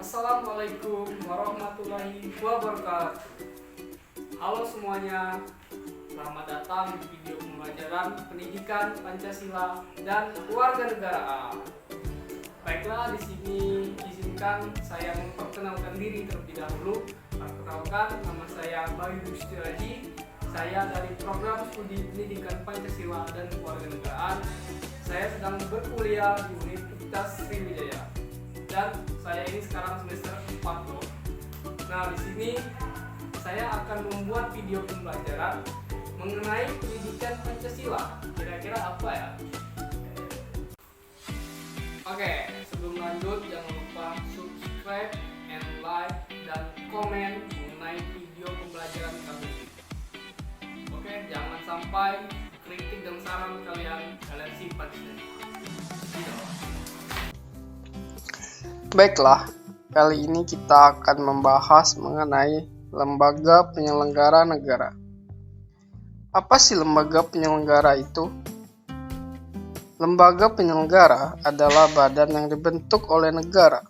Assalamualaikum warahmatullahi wabarakatuh. Halo semuanya, selamat datang di video pembelajaran pendidikan Pancasila dan Kewarganegaraan. Baiklah, di sini izinkan saya memperkenalkan diri terlebih dahulu. Perkenalkan, nama saya Bayu Dustiraji. Saya dari program studi pendidikan Pancasila dan Kewarganegaraan. Saya sedang berkuliah di Universitas Sriwijaya. Dan saya ini sekarang semester 4 loh. Nah, di sini saya akan membuat video pembelajaran mengenai pendidikan Pancasila. Kira-kira apa ya? Oke, sebelum lanjut jangan lupa subscribe and like dan komen mengenai video pembelajaran kami. Oke, jangan sampai kritik dan saran kalian simpan sendiri. Baiklah, kali ini kita akan membahas mengenai lembaga penyelenggara negara. Apa sih lembaga penyelenggara itu? Lembaga penyelenggara adalah badan yang dibentuk oleh negara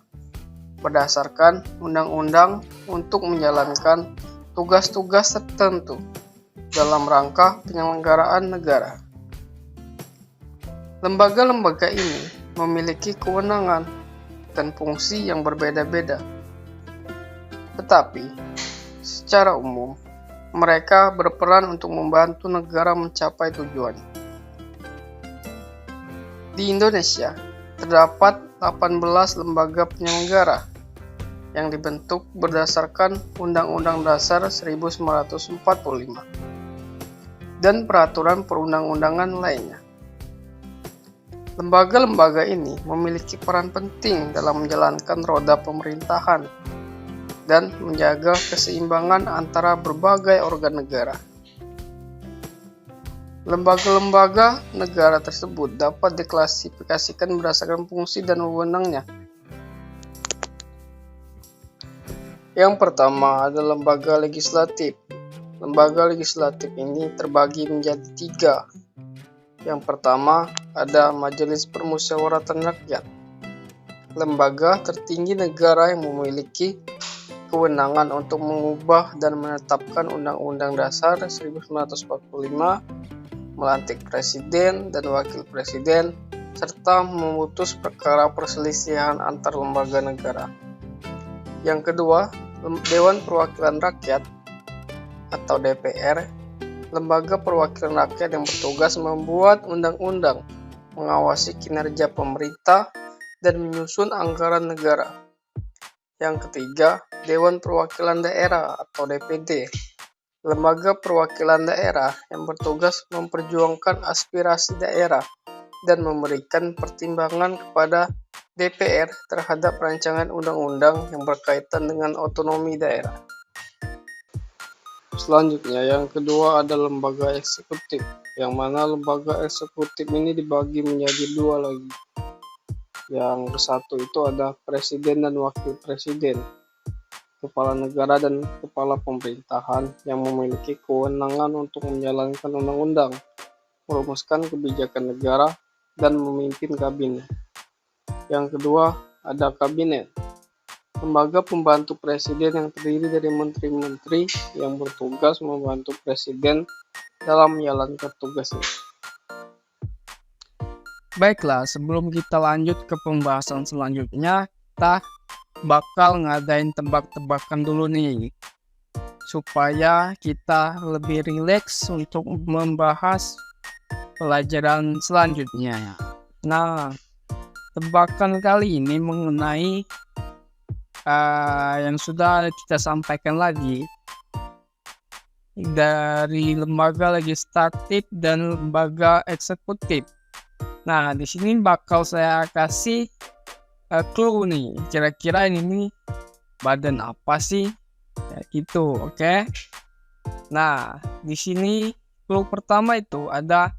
berdasarkan undang-undang untuk menjalankan tugas-tugas tertentu dalam rangka penyelenggaraan negara. Lembaga-lembaga ini memiliki kewenangan dan fungsi yang berbeda-beda. Tetapi, secara umum, mereka berperan untuk membantu negara mencapai tujuan. Di Indonesia, terdapat 18 lembaga penyelenggara yang dibentuk berdasarkan Undang-Undang Dasar 1945 dan peraturan perundang-undangan lainnya. Lembaga-lembaga ini memiliki peran penting dalam menjalankan roda pemerintahan dan menjaga keseimbangan antara berbagai organ negara. Lembaga-lembaga negara tersebut dapat diklasifikasikan berdasarkan fungsi dan wewenangnya. Yang pertama ada lembaga legislatif. Lembaga legislatif ini terbagi menjadi 3. Yang pertama ada Majelis Permusyawaratan Rakyat, lembaga tertinggi negara yang memiliki kewenangan untuk mengubah dan menetapkan Undang-Undang Dasar 1945, melantik presiden dan wakil presiden, serta memutus perkara perselisihan antar lembaga negara. Yang kedua, Dewan Perwakilan Rakyat atau DPR, lembaga perwakilan rakyat yang bertugas membuat undang-undang, mengawasi kinerja pemerintah, dan menyusun anggaran negara. Yang ketiga, Dewan Perwakilan Daerah atau DPD, lembaga perwakilan daerah yang bertugas memperjuangkan aspirasi daerah dan memberikan pertimbangan kepada DPR terhadap rancangan undang-undang yang berkaitan dengan otonomi daerah. Selanjutnya, yang kedua ada lembaga eksekutif, yang mana lembaga eksekutif ini dibagi menjadi 2 lagi. Yang satu itu ada presiden dan wakil presiden, kepala negara dan kepala pemerintahan yang memiliki kewenangan untuk menjalankan undang-undang, merumuskan kebijakan negara, dan memimpin kabinet. Yang kedua ada kabinet, lembaga pembantu presiden yang terdiri dari menteri-menteri yang bertugas membantu presiden dalam menjalankan tugasnya. Baiklah, sebelum kita lanjut ke pembahasan selanjutnya, kita bakal ngadain tebak-tebakan dulu nih, supaya kita lebih rileks untuk membahas pelajaran selanjutnya. Nah, tebakan kali ini mengenai yang sudah kita sampaikan lagi dari lembaga legislatif dan lembaga eksekutif. Nah, di sini bakal saya kasih clue nih, kira-kira ini badan apa sih? Ya gitu, oke? Nah, di sini clue pertama itu ada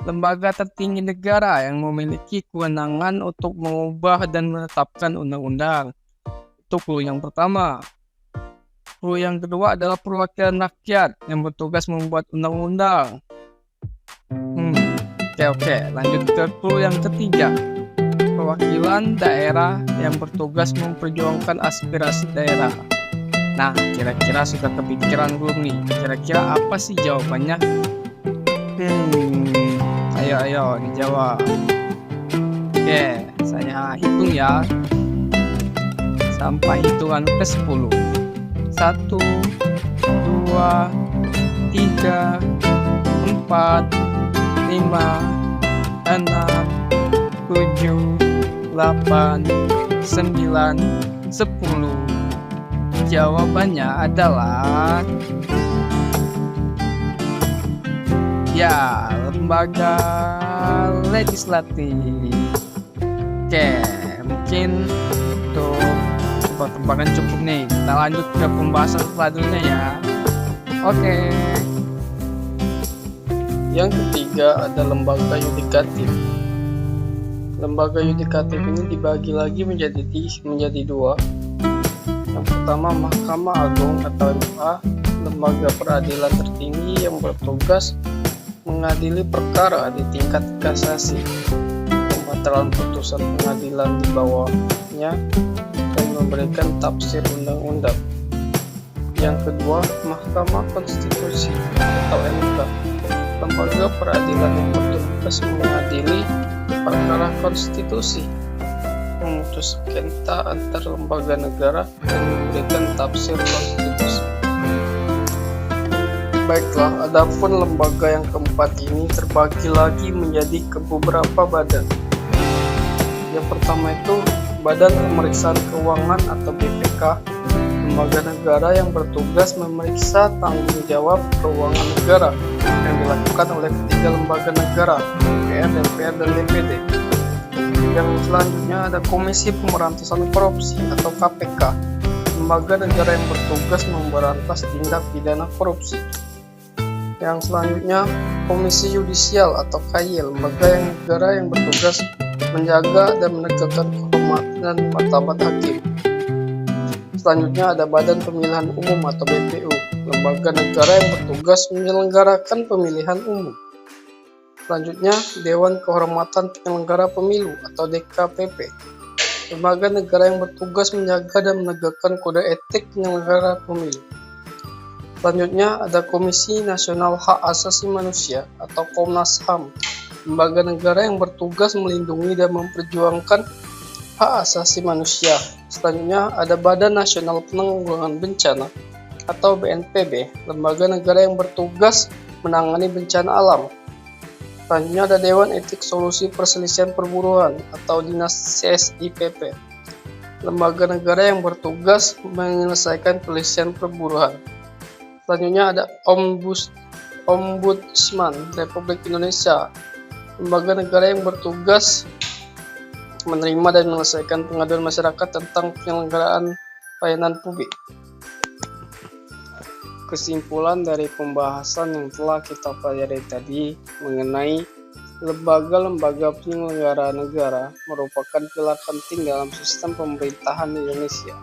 lembaga tertinggi negara yang memiliki kewenangan untuk mengubah dan menetapkan undang-undang. Itu clue yang pertama. Clue yang kedua adalah perwakilan rakyat yang bertugas membuat undang-undang. Oke, lanjut ke clue yang ketiga. perwakilan daerah yang bertugas memperjuangkan aspirasi daerah. Nah, kira-kira sudah kepikiran belum nih? Kira-kira apa sih jawabannya? Ayo dijawab. Oke, saya hitung ya. Sampai hitungan ke 10. 1, 2, 3, 4, 5, 6, 7, 8, 9, 10. Jawabannya adalah ya, lembaga legislatif. Oke, mungkin untuk tebak-tebakan cukup nih. Kita lanjut ke pembahasan selanjutnya ya. Oke. Yang ketiga ada lembaga yudikatif. Lembaga yudikatif ini dibagi lagi menjadi dua. Yang pertama Mahkamah Agung atau MA, lembaga peradilan tertinggi yang bertugas mengadili perkara di tingkat kasasi, pembatalan putusan pengadilan di bawahnya, dan memberikan tafsir undang-undang. Yang kedua Mahkamah Konstitusi atau MK, lembaga peradilan yang bertugas mengadili perkara konstitusi, memutus sengketa antar lembaga negara, dan memberikan tafsir konstitusi. Baiklah, adapun lembaga yang keempat ini terbagi lagi menjadi ke beberapa badan. Yang pertama itu Badan Pemeriksaan Keuangan atau BPK, lembaga negara yang bertugas memeriksa tanggung jawab keuangan negara yang dilakukan oleh ketiga lembaga negara, DPR, DPR, dan DPD. Yang selanjutnya ada Komisi Pemberantasan Korupsi atau KPK, lembaga negara yang bertugas memberantas tindak pidana korupsi. Yang selanjutnya Komisi Yudisial atau KY, lembaga negara yang bertugas menjaga dan menegakkan kehormatan dan martabat hakim. Selanjutnya ada Badan Pemilihan Umum atau BPU, lembaga negara yang bertugas menyelenggarakan pemilihan umum. Selanjutnya Dewan Kehormatan Penyelenggara Pemilu atau DKPP, lembaga negara yang bertugas menjaga dan menegakkan kode etik penyelenggara pemilu. Selanjutnya ada Komisi Nasional Hak Asasi Manusia atau Komnas HAM, lembaga negara yang bertugas melindungi dan memperjuangkan hak asasi manusia. Selanjutnya ada Badan Nasional Penanggulangan Bencana atau BNPB, lembaga negara yang bertugas menangani bencana alam. Selanjutnya ada Dewan Etik Solusi Perselisihan Perburuan atau Dinas CSIPP, lembaga negara yang bertugas menyelesaikan perselisihan perburuan. Selanjutnya ada Ombudsman Republik Indonesia, lembaga negara yang bertugas menerima dan menyelesaikan pengaduan masyarakat tentang penyelenggaraan pelayanan publik. Kesimpulan dari pembahasan yang telah kita pelajari tadi mengenai lembaga-lembaga penyelenggara negara merupakan pilar penting dalam sistem pemerintahan di Indonesia.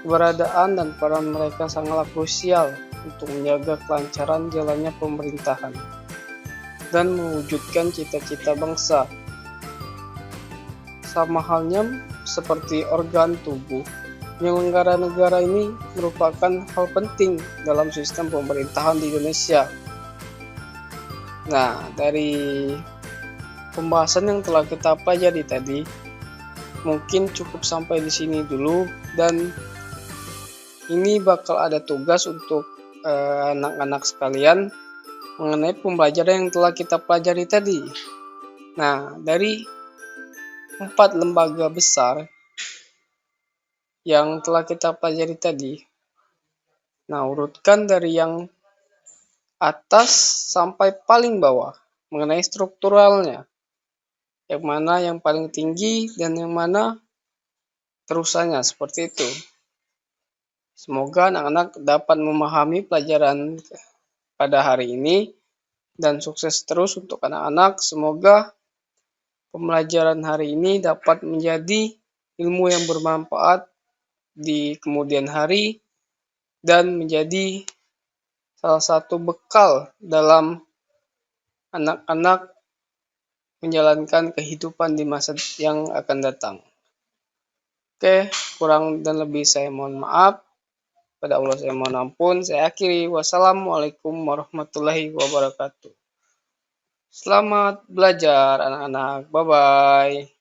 Keberadaan dan peran mereka sangatlah krusial untuk menjaga kelancaran jalannya pemerintahan dan mewujudkan cita-cita bangsa. Sama halnya seperti organ tubuh, penyelenggara negara ini merupakan hal penting dalam sistem pemerintahan di Indonesia. Nah, dari pembahasan yang telah kita pelajari tadi, mungkin cukup sampai di sini dulu, dan ini bakal ada tugas untuk anak-anak sekalian mengenai pembelajaran yang telah kita pelajari tadi. Nah, dari 4 lembaga besar yang telah kita pelajari tadi, nah urutkan dari yang atas sampai paling bawah mengenai strukturalnya, yang mana yang paling tinggi dan yang mana terusannya, seperti itu. Semoga anak-anak dapat memahami pelajaran pada hari ini dan sukses terus untuk anak-anak. Semoga pembelajaran hari ini dapat menjadi ilmu yang bermanfaat di kemudian hari dan menjadi salah satu bekal dalam anak-anak menjalankan kehidupan di masa yang akan datang. Oke, kurang dan lebih saya mohon maaf. Pada Allah saya mohon ampun. Saya akhiri. Wassalamualaikum warahmatullahi wabarakatuh. Selamat belajar anak-anak. Bye-bye.